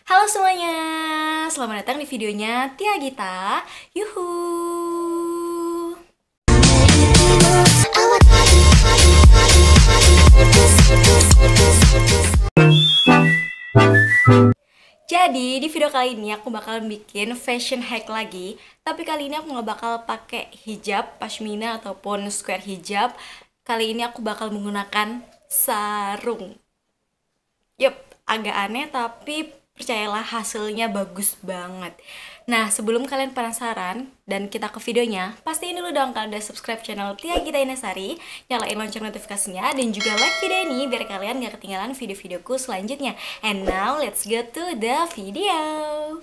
Halo semuanya, selamat datang di videonya Tia Gita. Yuhuuuu. Jadi di video kali ini aku bakal bikin fashion hack lagi. Tapi kali ini aku nggak bakal pakai hijab pashmina ataupun square hijab. Kali ini aku bakal menggunakan sarung. Yup, agak aneh tapi percayalah hasilnya bagus banget. Nah, sebelum kalian penasaran dan kita ke videonya, pastiin dulu dong kalian udah subscribe channel Tia Gita Inasari, nyalain lonceng notifikasinya, dan juga like video ini biar kalian gak ketinggalan video-videoku selanjutnya. And now, let's go to the video.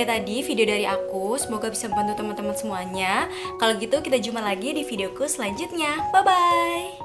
ya tadi video dari aku, semoga bisa membantu teman-teman semuanya. Kalau gitu kita jumpa lagi di videoku selanjutnya. Bye-bye!